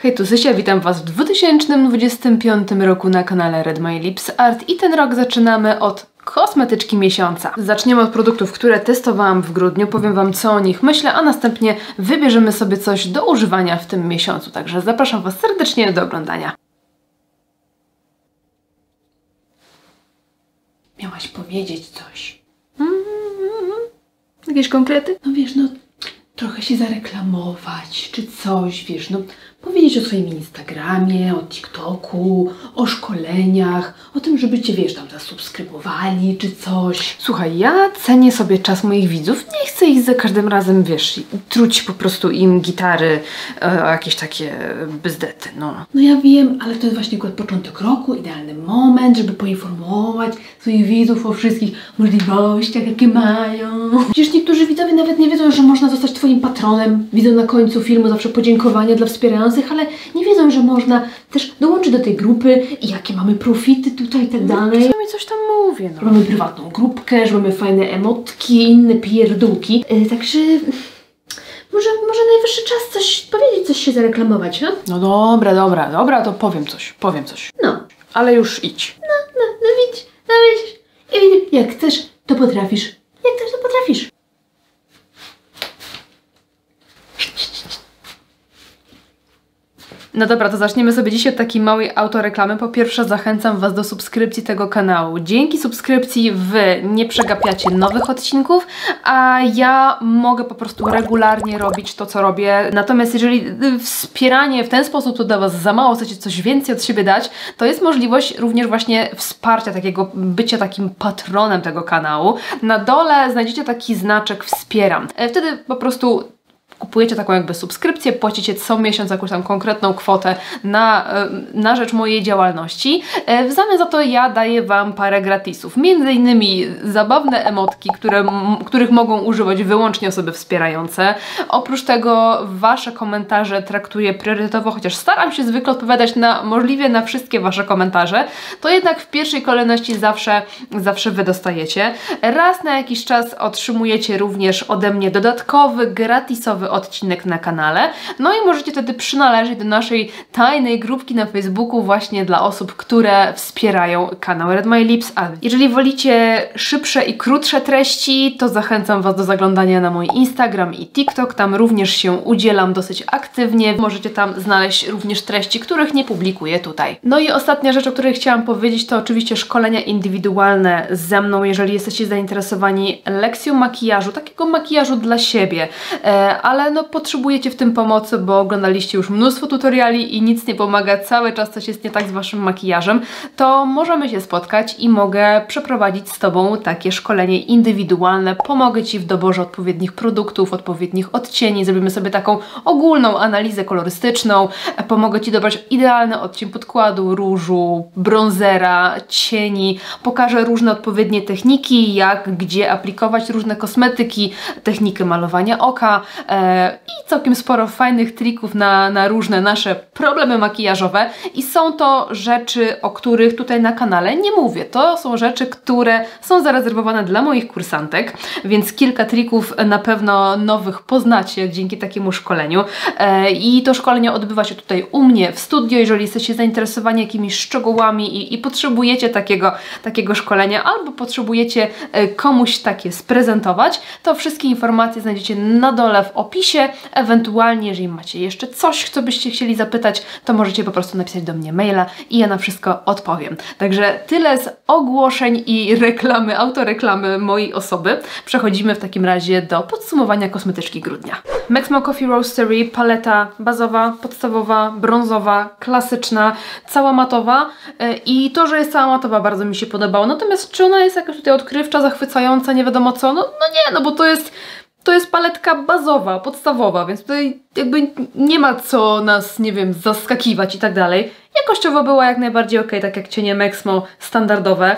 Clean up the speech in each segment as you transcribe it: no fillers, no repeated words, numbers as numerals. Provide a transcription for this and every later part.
Hej, tu Zysia, witam Was w 2025 roku na kanale Red My Lips Art i ten rok zaczynamy od kosmetyczki miesiąca. Zaczniemy od produktów, które testowałam w grudniu, powiem Wam, co o nich myślę, a następnie wybierzemy sobie coś do używania w tym miesiącu, także zapraszam Was serdecznie do oglądania. Miałaś powiedzieć coś. Jakieś konkrety? No wiesz, no trochę się zareklamować, czy coś, wiesz, no powiedzieć o swoim Instagramie, o TikToku, o szkoleniach, o tym, żeby Cię, wiesz, tam zasubskrybowali, czy coś. Słuchaj, ja cenię sobie czas moich widzów, nie chcę ich za każdym razem, wiesz, truć po prostu im gitary, jakieś takie bzdety, no. No ja wiem, ale to jest właśnie akurat początek roku, idealny moment, żeby poinformować swoich widzów o wszystkich możliwościach, jakie mają. Przecież niektórzy widzowie nawet nie wiedzą, że można zostać Twoim patronem. Widzą na końcu filmu zawsze podziękowania dla wspierających, ale nie wiedzą, że można też dołączyć do tej grupy i jakie mamy profity tutaj i tak dalej. Czasami coś tam mówię, no. Mamy prywatną grupkę, że mamy fajne emotki i inne pierdółki. Także może najwyższy czas coś powiedzieć, coś się zareklamować, ha? No dobra, to powiem coś. No. Ale już idź. No widzisz. Jak chcesz, to potrafisz. No dobra, to zaczniemy sobie dzisiaj od takiej małej autoreklamy. Po pierwsze, zachęcam Was do subskrypcji tego kanału. Dzięki subskrypcji Wy nie przegapiacie nowych odcinków, a ja mogę po prostu regularnie robić to, co robię. Natomiast jeżeli wspieranie w ten sposób to dla Was za mało, chcecie coś więcej od siebie dać, to jest możliwość również właśnie wsparcia takiego, bycia takim patronem tego kanału. Na dole znajdziecie taki znaczek wspieram. Wtedy po prostu kupujecie taką jakby subskrypcję, płacicie co miesiąc jakąś tam konkretną kwotę na rzecz mojej działalności. W zamian za to ja daję Wam parę gratisów. Między innymi zabawne emotki, których mogą używać wyłącznie osoby wspierające. Oprócz tego Wasze komentarze traktuję priorytetowo, chociaż staram się zwykle odpowiadać możliwie na wszystkie Wasze komentarze, to jednak w pierwszej kolejności zawsze Wy dostajecie. Raz na jakiś czas otrzymujecie również ode mnie dodatkowy, gratisowy odcinek na kanale. No i możecie wtedy przynależeć do naszej tajnej grupki na Facebooku właśnie dla osób, które wspierają kanał Red My Lips Art. Jeżeli wolicie szybsze i krótsze treści, to zachęcam Was do zaglądania na mój Instagram i TikTok. Tam również się udzielam dosyć aktywnie. Możecie tam znaleźć również treści, których nie publikuję tutaj. No i ostatnia rzecz, o której chciałam powiedzieć, to oczywiście szkolenia indywidualne ze mną, jeżeli jesteście zainteresowani lekcją makijażu, takiego makijażu dla siebie, ale no potrzebujecie w tym pomocy, bo oglądaliście już mnóstwo tutoriali i nic nie pomaga, cały czas coś jest nie tak z Waszym makijażem, to możemy się spotkać i mogę przeprowadzić z Tobą takie szkolenie indywidualne. Pomogę Ci w doborze odpowiednich produktów, odpowiednich odcieni, zrobimy sobie taką ogólną analizę kolorystyczną, pomogę Ci dobrać idealny odcień podkładu, różu, bronzera, cieni, pokażę różne odpowiednie techniki, gdzie aplikować różne kosmetyki, technikę malowania oka, i całkiem sporo fajnych trików na różne nasze problemy makijażowe i są to rzeczy, o których tutaj na kanale nie mówię. To są rzeczy, które są zarezerwowane dla moich kursantek, więc kilka trików na pewno nowych poznacie dzięki takiemu szkoleniu i to szkolenie odbywa się tutaj u mnie w studio. Jeżeli jesteście zainteresowani jakimiś szczegółami i potrzebujecie takiego szkolenia albo potrzebujecie komuś takie sprezentować, to wszystkie informacje znajdziecie na dole w opisie. Ewentualnie, jeżeli macie jeszcze coś, co byście chcieli zapytać, to możecie po prostu napisać do mnie maila i ja na wszystko odpowiem. Także tyle z ogłoszeń i reklamy, autoreklamy mojej osoby. Przechodzimy w takim razie do podsumowania kosmetyczki grudnia. Maxmo Coffee Roastery, paleta bazowa, podstawowa, brązowa, klasyczna, cała matowa i to, że jest cała matowa, bardzo mi się podobało. Natomiast czy ona jest jakaś tutaj odkrywcza, zachwycająca, nie wiadomo co? No nie, bo to jest paletka bazowa, podstawowa, więc tutaj jakby nie ma co nas, nie wiem, zaskakiwać i tak dalej. Jakościowo była jak najbardziej ok, tak jak cienie Maxmo standardowe.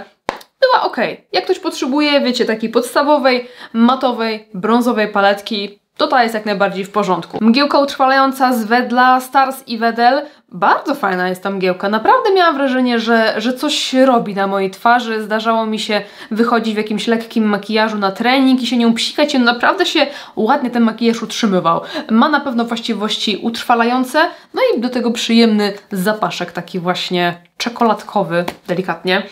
Była ok. Jak ktoś potrzebuje, wiecie, takiej podstawowej, matowej, brązowej paletki, to ta jest jak najbardziej w porządku. Mgiełka utrwalająca z Wedla Stars i Wedel. Bardzo fajna jest ta mgiełka. Naprawdę miałam wrażenie, że coś się robi na mojej twarzy. Zdarzało mi się wychodzić w jakimś lekkim makijażu na trening i się nią psikać i naprawdę się ładnie ten makijaż utrzymywał. Ma na pewno właściwości utrwalające, no i do tego przyjemny zapaszek, taki właśnie czekoladkowy, delikatnie.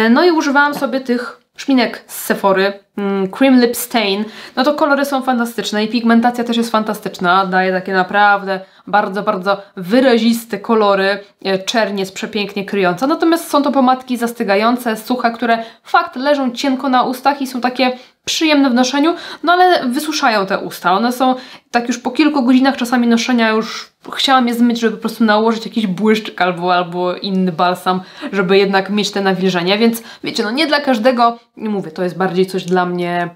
No i używałam sobie tych szminek z Sephory, Cream Lip Stain. No to kolory są fantastyczne i pigmentacja też jest fantastyczna. Daje takie naprawdę bardzo, bardzo wyraziste kolory. Czerń jest przepięknie kryjąca. Natomiast są to pomadki zastygające, suche, które fakt leżą cienko na ustach i są takie przyjemne w noszeniu, no ale wysuszają te usta. One są tak już po kilku godzinach czasami noszenia już chciałam je zmyć, żeby po prostu nałożyć jakiś błyszczyk albo inny balsam, żeby jednak mieć te nawilżenie, więc wiecie, no nie dla każdego, mówię, to jest bardziej coś dla mnie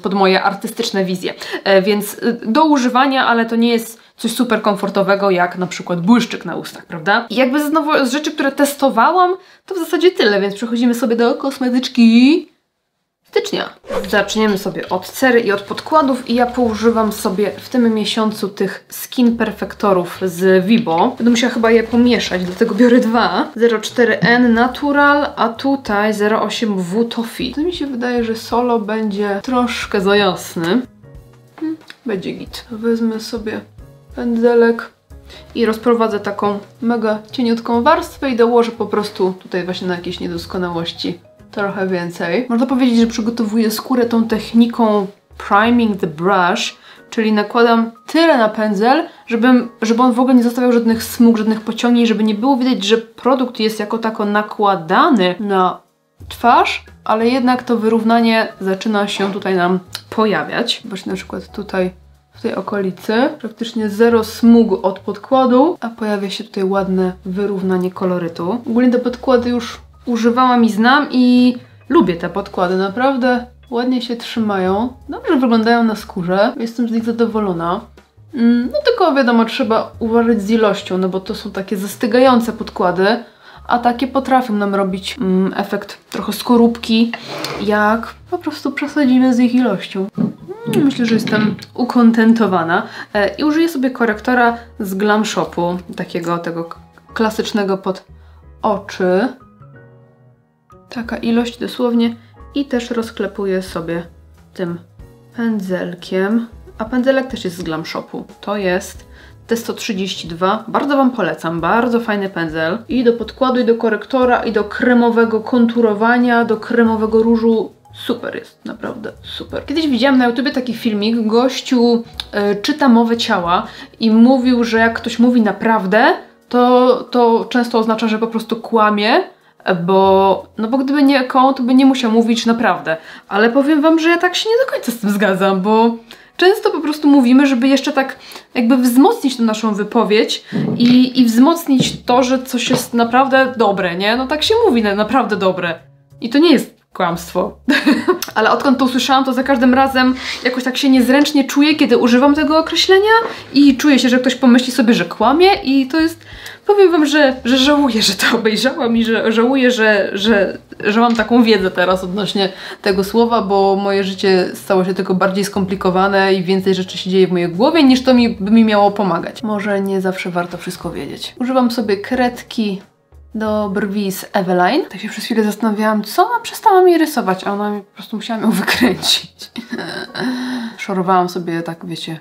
pod moje artystyczne wizje, więc do używania, ale to nie jest coś super komfortowego jak na przykład błyszczyk na ustach, prawda? I jakby znowu z rzeczy, które testowałam, to w zasadzie tyle, więc przechodzimy sobie do kosmetyczki stycznia. Zaczniemy sobie od cery i od podkładów i ja poużywam sobie w tym miesiącu tych Skin Perfektorów z Vibo. Będę musiała chyba je pomieszać, dlatego biorę dwa. 04N Natural, a tutaj 08W Toffee. To mi się wydaje, że solo będzie troszkę za jasny. Będzie git. Wezmę sobie pędzelek i rozprowadzę taką mega cieniutką warstwę i dołożę po prostu tutaj właśnie na jakieś niedoskonałości trochę więcej. Można powiedzieć, że przygotowuję skórę tą techniką priming the brush, czyli nakładam tyle na pędzel, żeby on w ogóle nie zostawiał żadnych smug, żadnych pociągnięć, żeby nie było widać, że produkt jest jako tako nakładany na twarz, ale jednak to wyrównanie zaczyna się tutaj nam pojawiać. Właśnie na przykład tutaj w tej okolicy praktycznie zero smug od podkładu, a pojawia się tutaj ładne wyrównanie kolorytu. Ogólnie te podkłady już używałam i znam i lubię te podkłady, naprawdę ładnie się trzymają, dobrze wyglądają na skórze, jestem z nich zadowolona. No tylko wiadomo, trzeba uważać z ilością, no bo to są takie zastygające podkłady, a takie potrafią nam robić efekt trochę skorupki, jak po prostu przesadzimy z ich ilością. Myślę, że jestem ukontentowana i użyję sobie korektora z Glam Shopu, takiego tego klasycznego pod oczy. Taka ilość dosłownie i też rozklepuję sobie tym pędzelkiem, a pędzelek też jest z Glam Shopu. To jest T132, bardzo Wam polecam, bardzo fajny pędzel. I do podkładu, i do korektora, i do kremowego konturowania, do kremowego różu. Super jest, naprawdę super. Kiedyś widziałam na YouTubie taki filmik, gościu czyta mowę ciała i mówił, że jak ktoś mówi naprawdę, to często oznacza, że po prostu kłamie, bo gdyby nie koło, to by nie musiał mówić naprawdę. Ale powiem Wam, że ja tak się nie do końca z tym zgadzam, bo często po prostu mówimy, żeby jeszcze tak jakby wzmocnić tę naszą wypowiedź i wzmocnić to, że coś jest naprawdę dobre, nie? No tak się mówi, naprawdę dobre. I to nie jest kłamstwo. Ale odkąd to usłyszałam, to za każdym razem jakoś tak się niezręcznie czuję, kiedy używam tego określenia i czuję się, że ktoś pomyśli sobie, że kłamie i to jest... Powiem Wam, że żałuję, że to obejrzałam i że żałuję, że mam taką wiedzę teraz odnośnie tego słowa, bo moje życie stało się tylko bardziej skomplikowane i więcej rzeczy się dzieje w mojej głowie, niż to by mi miało pomagać. Może nie zawsze warto wszystko wiedzieć. Używam sobie kredki do brwi z Eveline. Tak się przez chwilę zastanawiałam, co ona przestała mi rysować, a ona mi po prostu musiała ją wykręcić. Szorowałam sobie tak, wiecie,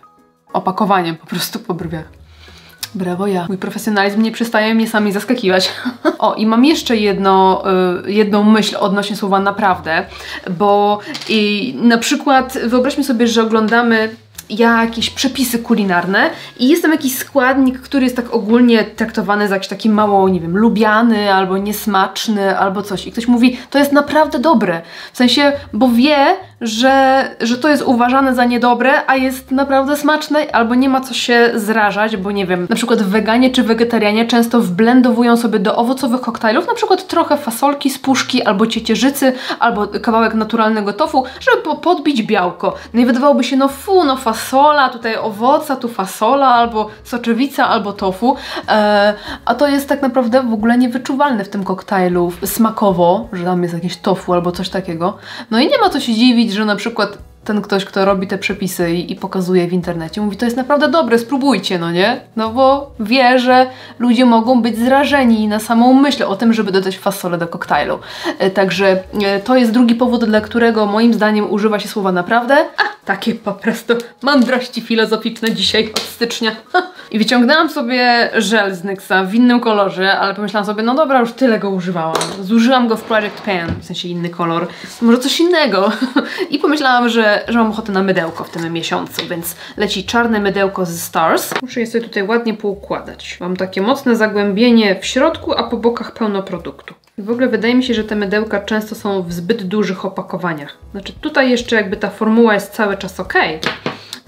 opakowaniem po prostu po brwiach. Brawo ja. Mój profesjonalizm nie przestaje mnie sami zaskakiwać. O, i mam jeszcze jedną myśl odnośnie słowa naprawdę, bo na przykład wyobraźmy sobie, że oglądamy jakieś przepisy kulinarne i jest tam jakiś składnik, który jest tak ogólnie traktowany za jakiś taki mało, nie wiem, lubiany albo niesmaczny albo coś i ktoś mówi, to jest naprawdę dobre, w sensie, bo wie, że to jest uważane za niedobre, a jest naprawdę smaczne albo nie ma co się zrażać, bo nie wiem, na przykład weganie czy wegetarianie często wblendowują sobie do owocowych koktajlów na przykład trochę fasolki z puszki albo ciecierzycy albo kawałek naturalnego tofu, żeby podbić białko. No i wydawałoby się, no fu, no fasola, tutaj owoca, tu fasola, albo soczewica, albo tofu, a to jest tak naprawdę w ogóle niewyczuwalne w tym koktajlu smakowo, że tam jest jakieś tofu albo coś takiego. No i nie ma co się dziwić, że na przykład ten ktoś, kto robi te przepisy i pokazuje w internecie, mówi, to jest naprawdę dobre, spróbujcie, no nie? No bo wie, że ludzie mogą być zrażeni na samą myśl o tym, żeby dodać fasolę do koktajlu. Także to jest drugi powód, dla którego moim zdaniem używa się słowa naprawdę. Takie po prostu mądrości filozoficzne dzisiaj od stycznia. I wyciągnęłam sobie żel z NYXa w innym kolorze, ale pomyślałam sobie, no dobra, już tyle go używałam. Zużyłam go w Project Pan, w sensie inny kolor, może coś innego. I pomyślałam, że mam ochotę na mydełko w tym miesiącu, więc leci czarne mydełko z Stars. Muszę je sobie tutaj ładnie poukładać. Mam takie mocne zagłębienie w środku, a po bokach pełno produktu. I w ogóle wydaje mi się, że te mydełka często są w zbyt dużych opakowaniach. Znaczy tutaj jeszcze jakby ta formuła jest cały czas ok,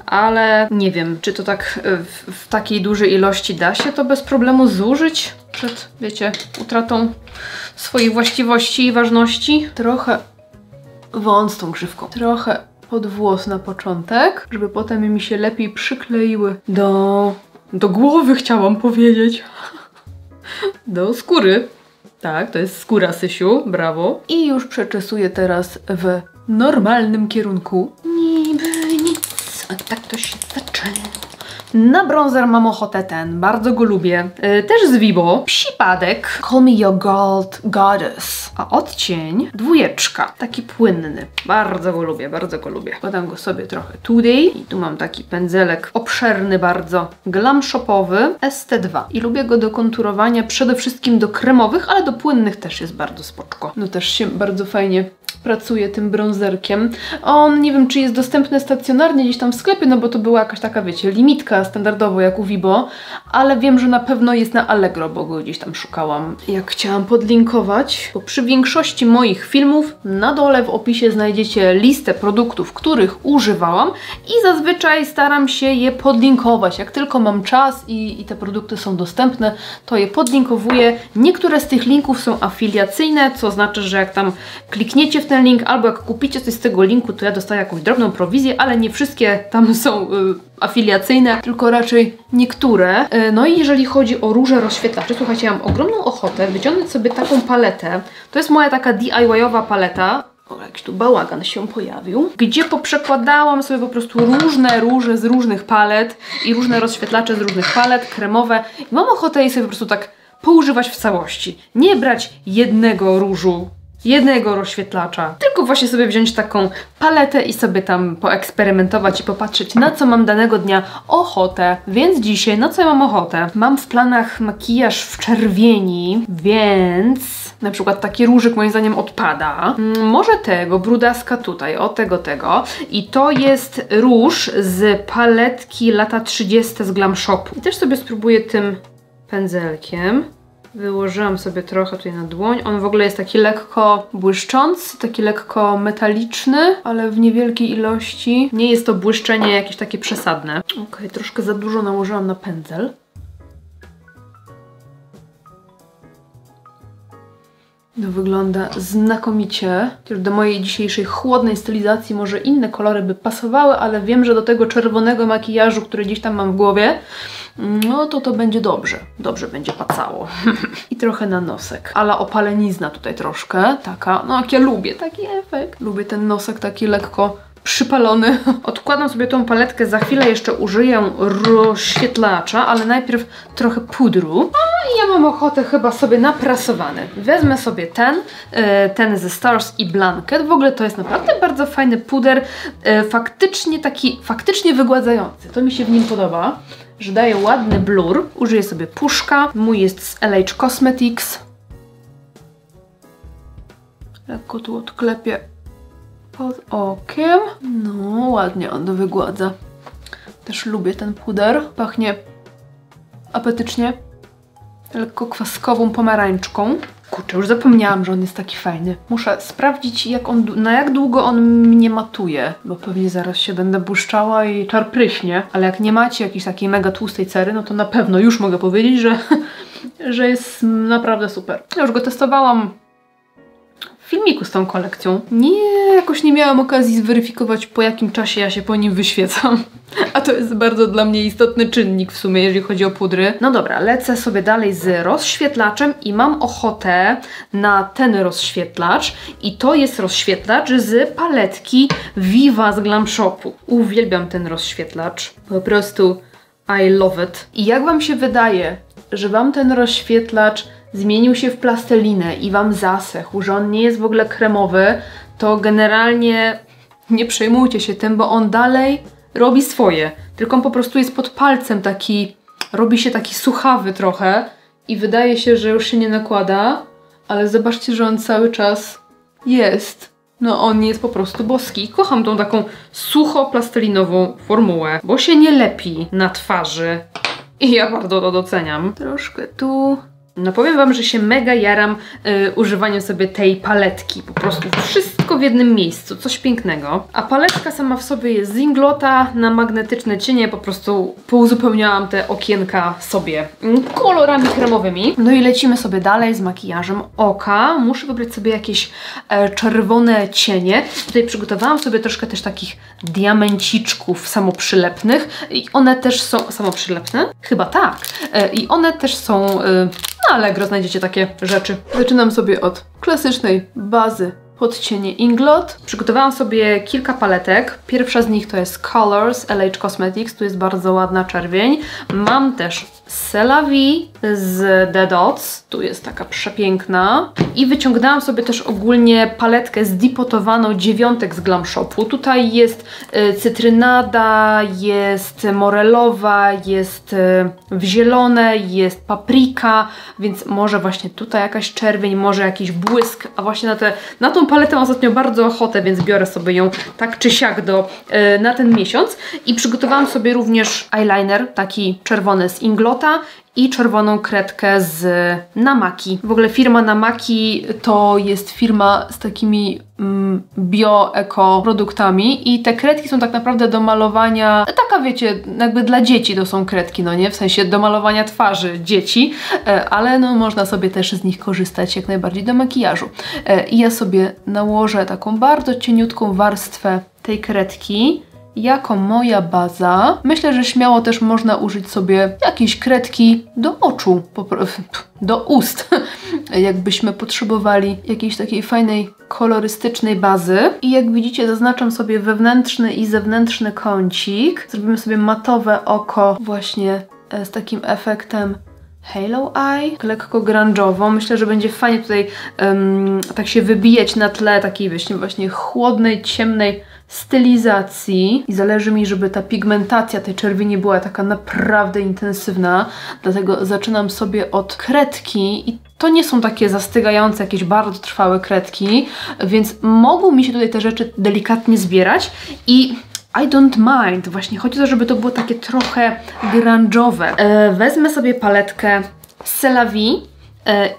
ale nie wiem, czy to tak w takiej dużej ilości da się to bez problemu zużyć przed, wiecie, utratą swoich właściwości i ważności. Trochę wąs tą grzywką. Trochę pod włos na początek, żeby potem mi się lepiej przykleiły do głowy, chciałam powiedzieć. Do skóry. Tak, to jest skóra, Sysiu, brawo. I już przeczesuję teraz w normalnym kierunku. Niby nic, a tak to się zaczęło. Na bronzer mam ochotę ten, bardzo go lubię. Też z Vibo. Psipadek. Call me your gold goddess. A odcień 2, taki płynny. Bardzo go lubię, bardzo go lubię. Podam go sobie trochę tutaj. I tu mam taki pędzelek obszerny bardzo, glam shopowy, ST2. I lubię go do konturowania przede wszystkim do kremowych, ale do płynnych też jest bardzo spoczko. No też się bardzo fajnie pracuje tym bronzerkiem. On nie wiem, czy jest dostępny stacjonarnie gdzieś tam w sklepie, no bo to była jakaś taka, wiecie, limitka standardowo jak u Vibo, ale wiem, że na pewno jest na Allegro, bo go gdzieś tam szukałam. Jak chciałam podlinkować, bo przy większości moich filmów na dole w opisie znajdziecie listę produktów, których używałam i zazwyczaj staram się je podlinkować. Jak tylko mam czas i te produkty są dostępne, to je podlinkowuję. Niektóre z tych linków są afiliacyjne, co znaczy, że jak tam klikniecie w ten link, albo jak kupicie coś z tego linku, to ja dostaję jakąś drobną prowizję, ale nie wszystkie tam są afiliacyjne, tylko raczej niektóre. No i jeżeli chodzi o róże rozświetlacze, słuchajcie, ja mam ogromną ochotę wyciągnąć sobie taką paletę. To jest moja taka DIY-owa paleta. O, jakiś tu bałagan się pojawił. Gdzie poprzekładałam sobie po prostu różne róże z różnych palet i różne rozświetlacze z różnych palet, kremowe. I mam ochotę je sobie po prostu tak poużywać w całości. Nie brać jednego różu, jednego rozświetlacza, tylko właśnie sobie wziąć taką paletę i sobie tam poeksperymentować i popatrzeć, na co mam danego dnia ochotę. Więc dzisiaj, na co ja mam ochotę? Mam w planach makijaż w czerwieni, więc na przykład taki różyk moim zdaniem odpada. Może tego, brudaska tutaj, o tego. I to jest róż z paletki lata 30 z Glam Shopu. I też sobie spróbuję tym pędzelkiem. Wyłożyłam sobie trochę tutaj na dłoń. On w ogóle jest taki lekko błyszczący, taki lekko metaliczny, ale w niewielkiej ilości. Nie jest to błyszczenie jakieś takie przesadne. Okej, troszkę za dużo nałożyłam na pędzel. To wygląda znakomicie. Też do mojej dzisiejszej chłodnej stylizacji może inne kolory by pasowały, ale wiem, że do tego czerwonego makijażu, który gdzieś tam mam w głowie, no to będzie dobrze. Dobrze będzie pacało. I trochę na nosek. Ala opalenizna tutaj troszkę. Taka, no jak ja lubię taki efekt. Lubię ten nosek taki lekko przypalony. Odkładam sobie tą paletkę, za chwilę jeszcze użyję rozświetlacza, ale najpierw trochę pudru. A ja mam ochotę chyba sobie na prasowany. Wezmę sobie ten ze Stars i Blanket. W ogóle to jest naprawdę bardzo fajny puder. Faktycznie wygładzający. To mi się w nim podoba, że daje ładny blur. Użyję sobie puszka. Mój jest z LH Cosmetics. Lekko tu odklepię pod okiem. No, ładnie on wygładza. Też lubię ten puder. Pachnie apetycznie. Lekko kwaskową pomarańczką. Kurczę, już zapomniałam, że on jest taki fajny. Muszę sprawdzić, na jak długo on mnie matuje, bo pewnie zaraz się będę błyszczała i czar pryśnie. Ale jak nie macie jakiejś takiej mega tłustej cery, no to na pewno już mogę powiedzieć, że jest naprawdę super. Ja już go testowałam filmiku z tą kolekcją. Jakoś nie miałam okazji zweryfikować, po jakim czasie ja się po nim wyświecam. A to jest bardzo dla mnie istotny czynnik w sumie, jeżeli chodzi o pudry. No dobra, lecę sobie dalej z rozświetlaczem i mam ochotę na ten rozświetlacz. I to jest rozświetlacz z paletki Viva z Glam Shopu. Uwielbiam ten rozświetlacz. Po prostu I love it. I jak wam się wydaje, że wam ten rozświetlacz zmienił się w plastelinę i wam zasechł, że on nie jest w ogóle kremowy, to generalnie nie przejmujcie się tym, bo on dalej robi swoje. Tylko on po prostu jest pod palcem taki, robi się taki suchawy trochę i wydaje się, że już się nie nakłada, ale zobaczcie, że on cały czas jest. No on jest po prostu boski. Kocham tą taką sucho-plastelinową formułę, bo się nie lepi na twarzy. I ja bardzo to doceniam. Troszkę tu. No powiem wam, że się mega jaram używaniem sobie tej paletki. Po prostu wszystko w jednym miejscu. Coś pięknego. A paletka sama w sobie jest z Inglota na magnetyczne cienie. Po prostu pouzupełniałam te okienka sobie kolorami kremowymi. No i lecimy sobie dalej z makijażem oka. Muszę wybrać sobie jakieś czerwone cienie. Tutaj przygotowałam sobie troszkę też takich diamenciczków samoprzylepnych. I one też są... Samoprzylepne? Chyba tak. I one też są... Na Allegro znajdziecie takie rzeczy. Zaczynam sobie od klasycznej bazy pod cienie Inglot. Przygotowałam sobie kilka paletek. Pierwsza z nich to jest Colors LH Cosmetics. Tu jest bardzo ładna czerwień. Mam też C'est la Vie z The Dots. Tu jest taka przepiękna. I wyciągnęłam sobie też ogólnie paletkę zdipotowaną dziewiątek z Glam Shopu. Tutaj jest cytrynada, jest morelowa, jest w zielone, jest paprika, więc może właśnie tutaj jakaś czerwień, może jakiś błysk, a właśnie na tą paletę mam ostatnio bardzo ochotę, więc biorę sobie ją tak czy siak na ten miesiąc. I przygotowałam sobie również eyeliner, taki czerwony z Inglota i czerwoną kredkę z Namaki. W ogóle firma Namaki to jest firma z takimi bio-eko produktami i te kredki są tak naprawdę do malowania, taka wiecie, jakby dla dzieci to są kredki, no nie? W sensie do malowania twarzy dzieci, ale no można sobie też z nich korzystać jak najbardziej do makijażu. I ja sobie nałożę taką bardzo cieniutką warstwę tej kredki jako moja baza. Myślę, że śmiało też można użyć sobie jakiejś kredki do oczu, do ust, jakbyśmy potrzebowali jakiejś takiej fajnej, kolorystycznej bazy. I jak widzicie, zaznaczam sobie wewnętrzny i zewnętrzny kącik. Zrobimy sobie matowe oko właśnie z takim efektem Halo Eye, lekko grunge'owo. Myślę, że będzie fajnie tutaj tak się wybijać na tle takiej właśnie chłodnej, ciemnej stylizacji. I zależy mi, żeby ta pigmentacja tej czerwieni była taka naprawdę intensywna. Dlatego zaczynam sobie od kredki i to nie są takie zastygające, jakieś bardzo trwałe kredki, więc mogą mi się tutaj te rzeczy delikatnie zbierać i I don't mind. Właśnie chodzi o to, żeby to było takie trochę grunge'owe. Wezmę sobie paletkę C'est la Vie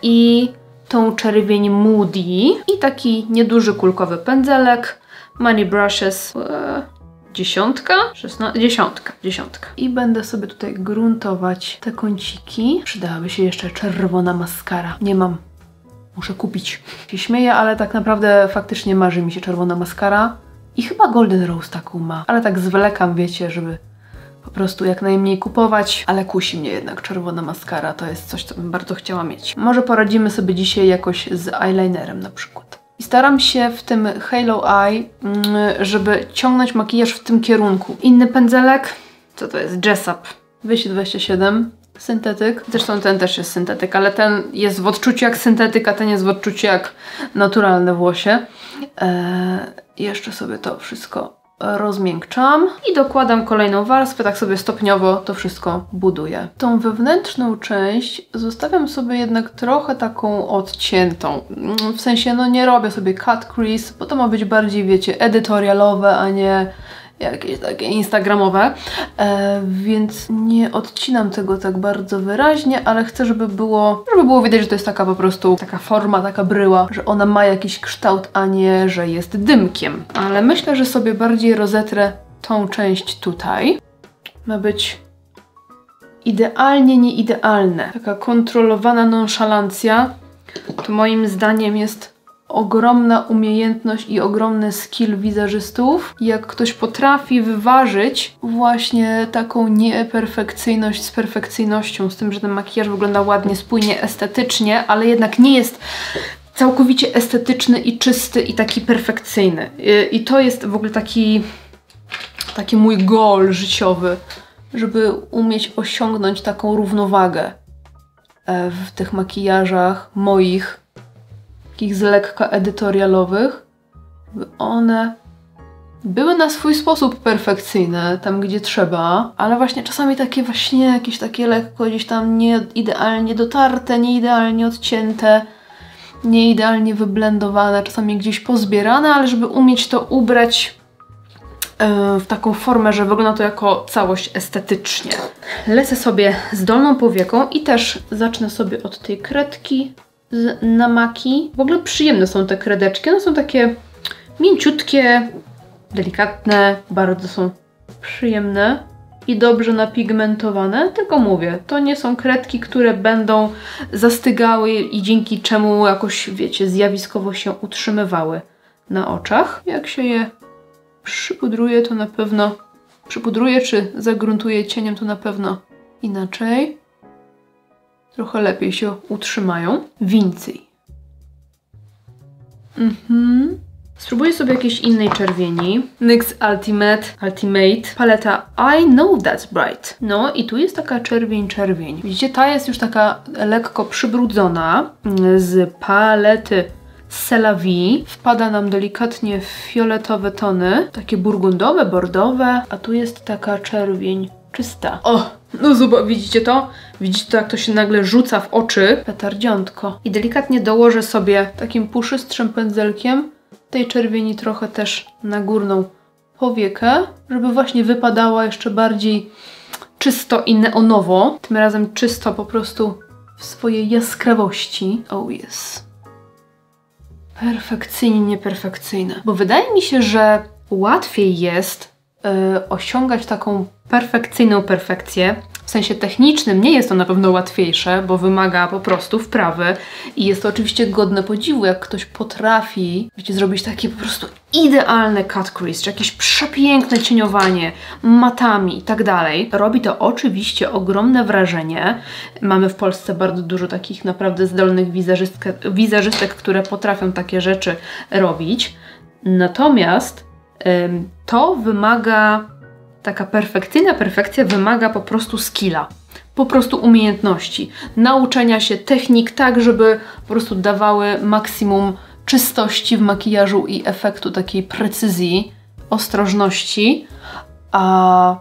i tą czerwień Moody i taki nieduży kulkowy pędzelek. Money Brushes. Dziesiątka? Dziesiątka. I będę sobie tutaj gruntować te kąciki. Przydałaby się jeszcze czerwona maskara. Nie mam. Muszę kupić. Się śmieję, ale tak naprawdę faktycznie marzy mi się czerwona maskara. I chyba Golden Rose taką ma. Ale tak zwlekam, wiecie, żeby po prostu jak najmniej kupować. Ale kusi mnie jednak czerwona maskara. To jest coś, co bym bardzo chciała mieć. Może poradzimy sobie dzisiaj jakoś z eyelinerem na przykład. I staram się w tym Halo Eye, żeby ciągnąć makijaż w tym kierunku. Inny pędzelek, co to jest? Jessup 227, syntetyk. Zresztą ten też jest syntetyk, ale ten jest w odczuciu jak syntetyk, a ten jest w odczuciu jak naturalne włosie. Jeszcze sobie to wszystko rozmiękczam i dokładam kolejną warstwę, tak sobie stopniowo to wszystko buduję. Tą wewnętrzną część zostawiam sobie jednak trochę taką odciętą. W sensie, no nie robię sobie cut crease, bo to ma być bardziej, wiecie, edytorialowe, a nie jakieś takie instagramowe, więc nie odcinam tego tak bardzo wyraźnie, ale chcę, żeby było widać, że to jest taka po prostu, taka forma, taka bryła, że ona ma jakiś kształt, a nie, że jest dymkiem. Ale myślę, że sobie bardziej rozetrę tą część tutaj. Ma być idealnie nieidealne. Taka kontrolowana nonszalancja to moim zdaniem jest ogromna umiejętność i ogromny skill wizerzystów. Jak ktoś potrafi wyważyć właśnie taką nieperfekcyjność z perfekcyjnością, z tym, że ten makijaż wygląda ładnie, spójnie, estetycznie, ale jednak nie jest całkowicie estetyczny i czysty i taki perfekcyjny. I to jest w ogóle taki mój goal życiowy, żeby umieć osiągnąć taką równowagę w tych makijażach moich, takich z lekka edytorialowych, by one były na swój sposób perfekcyjne, tam gdzie trzeba, ale właśnie czasami takie właśnie jakieś takie lekko gdzieś tam nie idealnie dotarte, nie idealnie odcięte, nie idealnie wyblendowane, czasami gdzieś pozbierane, ale żeby umieć to ubrać w taką formę, że wygląda to jako całość estetycznie. Lecę sobie z dolną powieką i też zacznę sobie od tej kredki z Namaki. W ogóle przyjemne są te kredeczki, one są takie mięciutkie, delikatne, bardzo są przyjemne i dobrze napigmentowane, tylko mówię, to nie są kredki, które będą zastygały i dzięki czemu jakoś, wiecie, zjawiskowo się utrzymywały na oczach. Jak się je przypudruję, to na pewno przypudruję czy zagruntuję cieniem, to na pewno inaczej. Trochę lepiej się utrzymają. Więcej. Spróbuję sobie jakiejś innej czerwieni. NYX Ultimate paleta I Know That's Bright. No i tu jest taka czerwień. Widzicie, ta jest już taka lekko przybrudzona z palety C'est la Vie. Wpada nam delikatnie w fioletowe tony, takie burgundowe, bordowe, a tu jest taka czerwień czysta. O, no zobacz, widzicie to? Widzicie to, jak to się nagle rzuca w oczy? Petardziątko. I delikatnie dołożę sobie takim puszystszym pędzelkiem tej czerwieni trochę też na górną powiekę, żeby właśnie wypadała jeszcze bardziej czysto i neonowo. Tym razem czysto po prostu w swojej jaskrawości. Oh yes. Perfekcyjnie nieperfekcyjne. Bo wydaje mi się, że łatwiej jest osiągać taką perfekcyjną perfekcję. W sensie technicznym nie jest to na pewno łatwiejsze, bo wymaga po prostu wprawy i jest to oczywiście godne podziwu, jak ktoś potrafi, wiecie, zrobić takie po prostu idealne cut crease, czy jakieś przepiękne cieniowanie matami i tak dalej. Robi to oczywiście ogromne wrażenie. Mamy w Polsce bardzo dużo takich naprawdę zdolnych wizerzystek, które potrafią takie rzeczy robić. Natomiast to wymaga, taka perfekcyjna perfekcja wymaga po prostu skilla, po prostu umiejętności, nauczenia się technik tak, żeby po prostu dawały maksimum czystości w makijażu i efektu takiej precyzji, ostrożności, a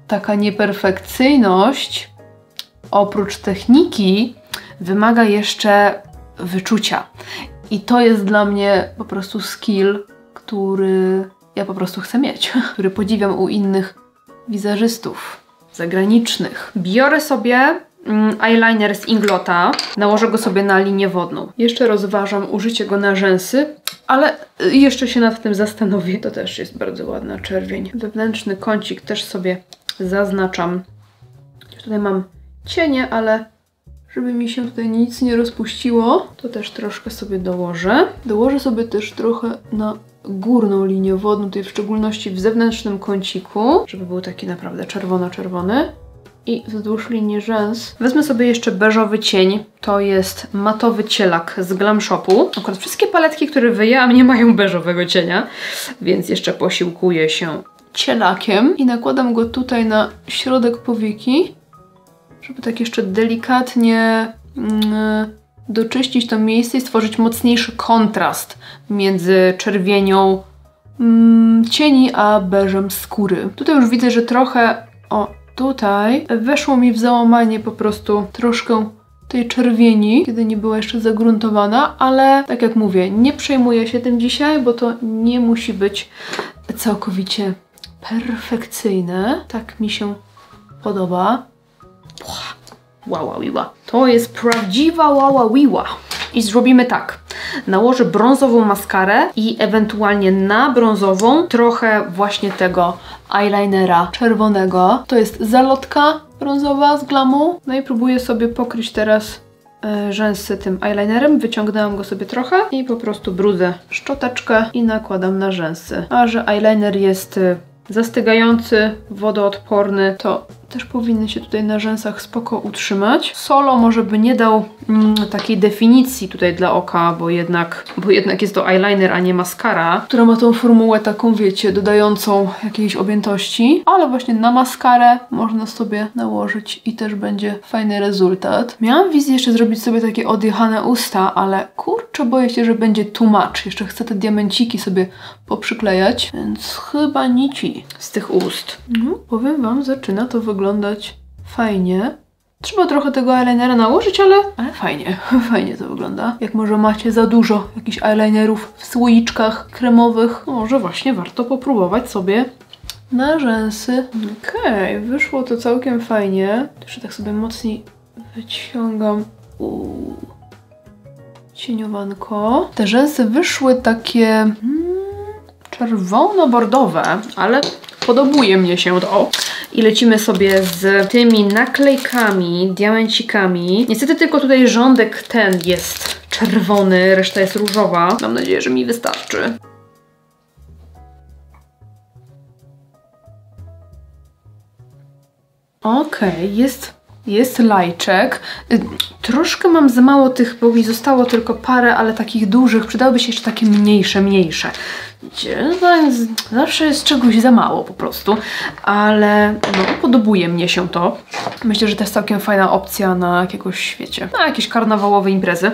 taka nieperfekcyjność oprócz techniki wymaga jeszcze wyczucia. I to jest dla mnie po prostu skill, który ja po prostu chcę mieć, który podziwiam u innych wizerzystów zagranicznych. Biorę sobie eyeliner z Inglota, nałożę go sobie na linię wodną. Jeszcze rozważam użycie go na rzęsy, ale jeszcze się nad tym zastanowię. To też jest bardzo ładna czerwień. Wewnętrzny kącik też sobie zaznaczam. Tutaj mam cienie, ale żeby mi się tutaj nic nie rozpuściło, to też troszkę sobie dołożę. Dołożę sobie też trochę na górną linię wodną, tutaj w szczególności w zewnętrznym kąciku, żeby był taki naprawdę czerwono-czerwony. I wzdłuż linii rzęs wezmę sobie jeszcze beżowy cień. To jest matowy cielak z Glam Shopu. Akurat wszystkie paletki, które wyjęłam, nie mają beżowego cienia, więc jeszcze posiłkuję się cielakiem i nakładam go tutaj na środek powieki, żeby tak jeszcze delikatnie doczyścić to miejsce i stworzyć mocniejszy kontrast między czerwienią cieni a beżem skóry. Tutaj już widzę, że trochę, tutaj weszło mi w załamanie po prostu troszkę tej czerwieni, kiedy nie była jeszcze zagruntowana, ale tak jak mówię, nie przejmuję się tym dzisiaj, bo to nie musi być całkowicie perfekcyjne. Tak mi się podoba. Łaławiła. To jest prawdziwa łaławiła. I zrobimy tak. Nałożę brązową maskarę i ewentualnie na brązową trochę właśnie tego eyelinera czerwonego. To jest zalotka brązowa z Glamu. No i próbuję sobie pokryć teraz rzęsy tym eyelinerem, wyciągnęłam go sobie trochę i po prostu brudzę szczoteczkę i nakładam na rzęsy. A że eyeliner jest zastygający, wodoodporny, to też powinny się tutaj na rzęsach spoko utrzymać. Solo może by nie dał takiej definicji tutaj dla oka, bo jednak jest to eyeliner, a nie maskara, która ma tą formułę taką, wiecie, dodającą jakiejś objętości, ale właśnie na maskarę można sobie nałożyć i też będzie fajny rezultat. Miałam wizję jeszcze zrobić sobie takie odjechane usta, ale kurczę, boję się, że będzie too much. Jeszcze chcę te diamenciki sobie poprzyklejać, więc chyba nici z tych ust. No, powiem wam, zaczyna to wyglądać fajnie. Trzeba trochę tego eyelinera nałożyć, ale fajnie, fajnie to wygląda. Jak może macie za dużo jakichś eyelinerów w słoiczkach kremowych, może właśnie warto popróbować sobie na rzęsy. Okej, wyszło to całkiem fajnie. Jeszcze tak sobie mocniej wyciągam. Cieniowanko. Te rzęsy wyszły takie czerwono-bordowe, ale podobuje mnie się to. I lecimy sobie z tymi naklejkami, diamencikami. Niestety tylko tutaj rządek ten jest czerwony, reszta jest różowa. Mam nadzieję, że mi wystarczy. Okej, jest lajczek. Troszkę mam za mało tych, bo mi zostało tylko parę, ale takich dużych. Przydałyby się jeszcze takie mniejsze. Zawsze jest czegoś za mało po prostu, ale no, podobuje mnie się to. Myślę, że to jest całkiem fajna opcja na jakiegoś, wiecie, na jakieś karnawałowe imprezy.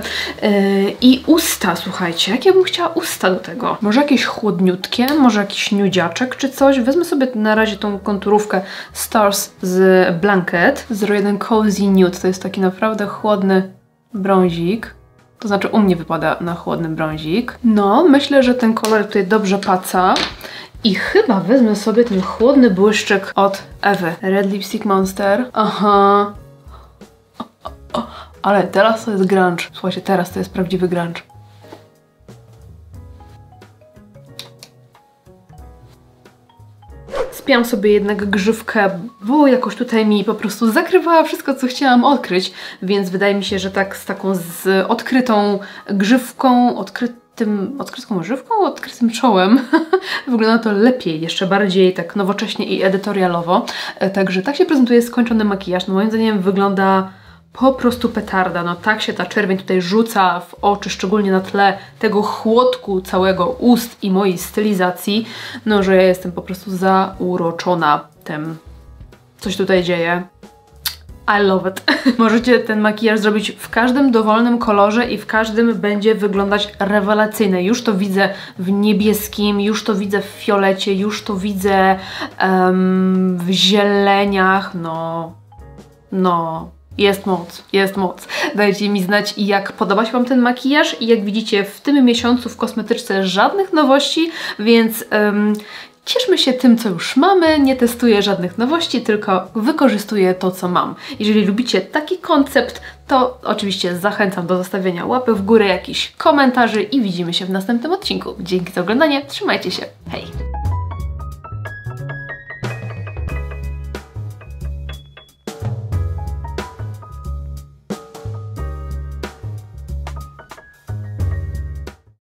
I usta, słuchajcie, jak ja bym chciała usta do tego? Może jakieś chłodniutkie, może jakiś nudziaczek czy coś. Wezmę sobie na razie tą konturówkę Stars z Blanket 01 Cozy Nude. To jest taki naprawdę chłodny brązik. To znaczy u mnie wypada na chłodny brązik. No, myślę, że ten kolor tutaj dobrze paca. I chyba wezmę sobie ten chłodny błyszczyk od Ewy. Red Lipstick Monster. Aha. Ale teraz to jest grunge. Słuchajcie, teraz to jest prawdziwy grunge. Spiałam sobie jednak grzywkę, bo jakoś tutaj mi po prostu zakrywała wszystko, co chciałam odkryć, więc wydaje mi się, że tak z taką odkrytą grzywką, odkrytym czołem wygląda to lepiej, jeszcze bardziej tak nowocześnie i edytorialowo. Także tak się prezentuje skończony makijaż. No moim zdaniem wygląda po prostu petarda. No tak się ta czerwień tutaj rzuca w oczy, szczególnie na tle tego chłodku całego ust i mojej stylizacji, no że ja jestem po prostu zauroczona tym, co się tutaj dzieje. I love it. Możecie ten makijaż zrobić w każdym dowolnym kolorze i w każdym będzie wyglądać rewelacyjnie. Już to widzę w niebieskim, już to widzę w fiolecie, już to widzę w zieleniach. No. Jest moc, jest moc. Dajcie mi znać, jak podoba się wam ten makijaż i jak widzicie, w tym miesiącu w kosmetyczce żadnych nowości, więc cieszmy się tym, co już mamy, nie testuję żadnych nowości, tylko wykorzystuję to, co mam. Jeżeli lubicie taki koncept, to oczywiście zachęcam do zostawienia łapy w górę, jakichś komentarzy i widzimy się w następnym odcinku. Dzięki za oglądanie, trzymajcie się, hej!